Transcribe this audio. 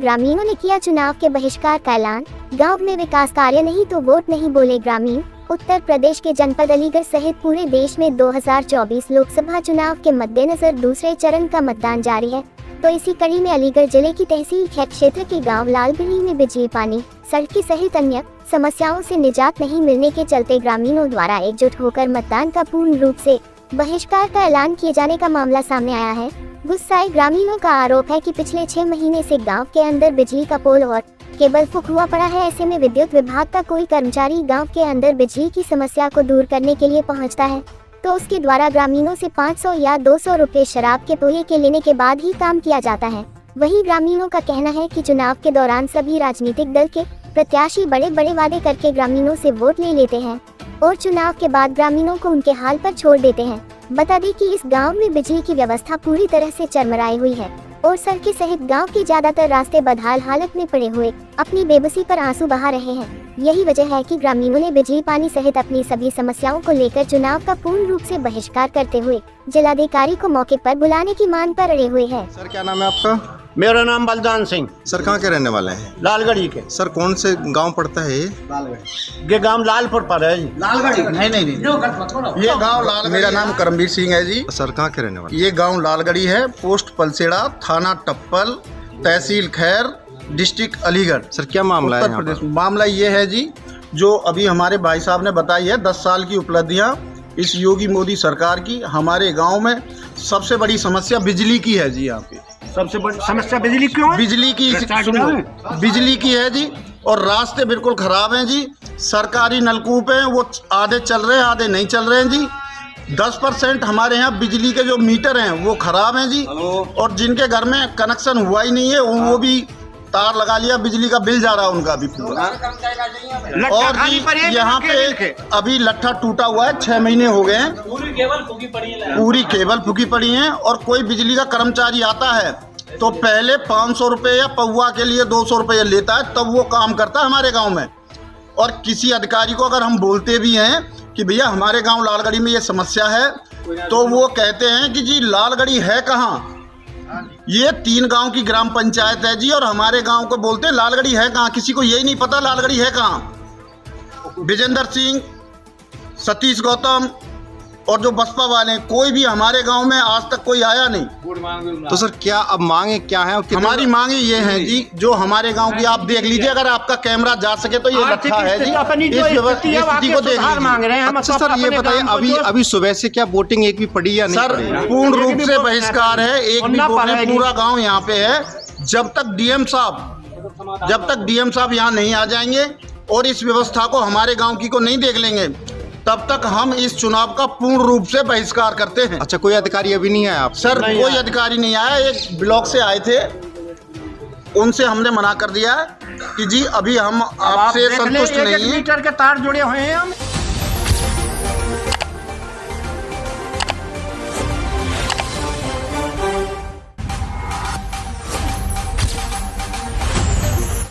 ग्रामीणों ने किया चुनाव के बहिष्कार का ऐलान। गांव में विकास कार्य नहीं तो वोट नहीं, बोले ग्रामीण। उत्तर प्रदेश के जनपद अलीगढ़ सहित पूरे देश में 2024 लोकसभा चुनाव के मद्देनजर दूसरे चरण का मतदान जारी है। तो इसी कड़ी में अलीगढ़ जिले की तहसील खैर क्षेत्र के गांव लालगढ़ी में बिजली, पानी, सड़क सहित अन्य समस्याओं से निजात नहीं मिलने के चलते ग्रामीणों द्वारा एकजुट होकर मतदान का पूर्ण रूप से बहिष्कार का ऐलान किए जाने का मामला सामने आया है। गुस्साए ग्रामीणों का आरोप है कि पिछले 6 महीने से गांव के अंदर बिजली का पोल और केबल फूक हुआ पड़ा है। ऐसे में विद्युत विभाग का कोई कर्मचारी गांव के अंदर बिजली की समस्या को दूर करने के लिए पहुंचता है तो उसके द्वारा ग्रामीणों से 500 या 200 रुपए शराब के पोये के लेने के बाद ही काम किया जाता है। वहीं ग्रामीणों का कहना है कि चुनाव के दौरान सभी राजनीतिक दल के प्रत्याशी बड़े बड़े वादे करके ग्रामीणों से वोट ले लेते हैं और चुनाव के बाद ग्रामीणों को उनके हाल पर छोड़ देते हैं। बता दें कि इस गांव में बिजली की व्यवस्था पूरी तरह से चरमराई हुई है और सड़कें सहित गांव के ज्यादातर रास्ते बदहाल हालत में पड़े हुए अपनी बेबसी पर आंसू बहा रहे हैं। यही वजह है कि ग्रामीणों ने बिजली, पानी सहित अपनी सभी समस्याओं को लेकर चुनाव का पूर्ण रूप से बहिष्कार करते हुए जिलाधिकारी को मौके पर बुलाने की मांग पर अड़े हुए हैं। सर, क्या नाम है आपका? मेरा नाम बलदान सिंह। सर, कहाँ के रहने वाले हैं? लालगढ़ी के। सर, कौन से गांव पड़ता है ये? ये गांव लालपुर पर है जी। लालगढ़ी नहीं ये गांव लालगढ़ी। मेरा नाम करमवीर सिंह है जी। सर, कहाँ के रहने वाले? ये गांव लालगढ़ी है, पोस्ट पलसेड़ा, थाना टप्पल, तहसील खैर, डिस्ट्रिक्ट अलीगढ़। सर, क्या मामला है उत्तर यहाँ प्रदेश। पर? मामला ये है जी, जो अभी हमारे भाई साहब ने बताई है, 10 साल की उपलब्धियां इस योगी मोदी सरकार की। हमारे गांव में सबसे बड़ी समस्या बिजली की है जी। यहाँ पे सबसे बड़ी समस्या बिजली क्यों है? बिजली की, सुनो, बिजली की है जी। और रास्ते बिल्कुल खराब हैं जी। सरकारी नलकूप हैं, वो आधे चल रहे हैं, आधे नहीं चल रहे हैं जी। 10% हमारे यहाँ बिजली के जो मीटर हैं वो खराब हैं जी। और जिनके घर में कनेक्शन हुआ ही नहीं है वो भी तार लगा लिया, बिजली का बिल जा रहा है उनका भी पूरा। और जी यहाँ पे अभी लट्ठा टूटा हुआ है, 6 महीने हो गए हैं, पूरी केबल फूकी पड़ी है। और कोई बिजली का कर्मचारी आता है तो पहले 500 रुपये या पौवा के लिए 200 रुपये लेता है, तब वो काम करता है हमारे गांव में। और किसी अधिकारी को अगर हम बोलते भी हैं कि भैया हमारे गांव लालगढ़ी में ये समस्या है, तो वो कहते हैं कि जी लालगढ़ी है कहाँ? ये 3 गांव की ग्राम पंचायत है जी, और हमारे गांव को बोलते हैं लालगढ़ी है कहाँ। किसी को यही नहीं पता लालगढ़ी है कहाँ। विजेंद्र सिंह, सतीश गौतम और जो बसपा वाले, कोई भी हमारे गांव में आज तक कोई आया नहीं। तो सर, क्या अब मांगे क्या है? हमारी मांगे ये हैं जी, जो हमारे गांव की आप देख लीजिए, अगर आपका कैमरा जा सके तो ये लट्ठा है जी। इस स्थिति को देख लीजिए। अच्छा सर, ये बताइए अभी सुबह से क्या वोटिंग एक भी पड़ी या नहीं? सर, पूर्ण रूप से बहिष्कार है, एक भी वोट, पूरा गांव यहाँ पे है। जब तक डीएम साहब यहाँ नहीं आ जाएंगे और इस व्यवस्था को हमारे गांव की को नहीं देख लेंगे, तब तक हम इस चुनाव का पूर्ण रूप से बहिष्कार करते हैं। अच्छा, कोई अधिकारी अभी नहीं आया आप? सर, कोई अधिकारी नहीं आया। एक ब्लॉक से आए थे, उनसे हमने मना कर दिया कि जी अभी हम आपसे संतुष्ट नहीं हैं। मीटर के तार जुड़े हुए हैं हम।